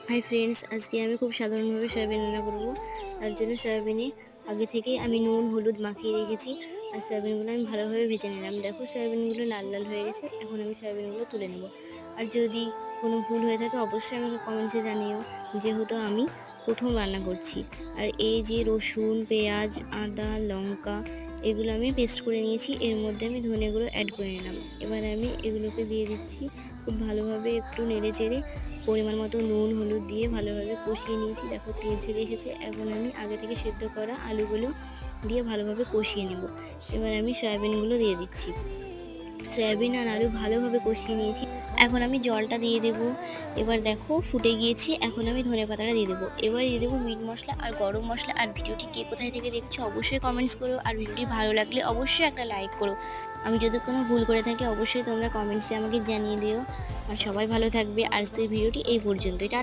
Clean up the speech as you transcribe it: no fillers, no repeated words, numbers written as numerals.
Hi friends, আজকে আমি খুব সাধারণভাবে সয়াবিন রান্না করব। তার জন্য সয়াবিনে আগে থেকেই আমি নুন হলুদ মাখিয়ে রেখেছি। আর সয়াবিনগুলো আমি ভালোভাবে ভেজে নিলাম। দেখো সয়াবিনগুলো লাল লাল হয়ে গেছে। এখন আমি সয়াবিনগুলো তুলে নেব। আর যদি কোনো ভুল হয়ে থাকে অবশ্যই আমাকে কমেন্টসে জানিও, যেহেতু আমি প্রথম রান্না করছি। আর এই যে রসুন, পেঁয়াজ, আদা, লঙ্কা এগুলো আমি পেস্ট করে নিয়েছি। এর মধ্যে আমি ধনে গুঁড়ো অ্যাড করে নিলাম। এবার আমি এগুলোকে দিয়ে দিচ্ছি। খুব ভালোভাবে একটু নেড়ে চেড়ে পরিমাণ মতো নুন হলুদ দিয়ে ভালোভাবে কষিয়ে নিয়েছি। দেখো তেল ছেড়ে এসেছে। এখন আমি আগে থেকে সেদ্ধ করা আলুগুলো দিয়ে ভালোভাবে কষিয়ে নেব। এবার আমি সয়াবিনগুলো দিয়ে দিচ্ছি। সয়াবিন আর আলু ভালোভাবে কষিয়ে নিয়েছি। এখন আমি জলটা দিয়ে দেব। এবার দেখো ফুটে গিয়েছে। এখন আমি ধনেপাতাটা দিয়ে দেবো। এবার দিয়ে দেবো মিট মশলা আর গরম মশলা। আর ভিডিওটি কে কোথায় থেকে দেখছো অবশ্যই কমেন্টস করো। আর ভিডিওটি ভালো লাগলে অবশ্যই একটা লাইক করো। আমি যদি কোনো ভুল করে থাকি অবশ্যই তোমরা কমেন্টসে আমাকে জানিয়ে দিও। আর সবাই ভালো থাকবে। আজকের ভিডিওটি এই পর্যন্তই।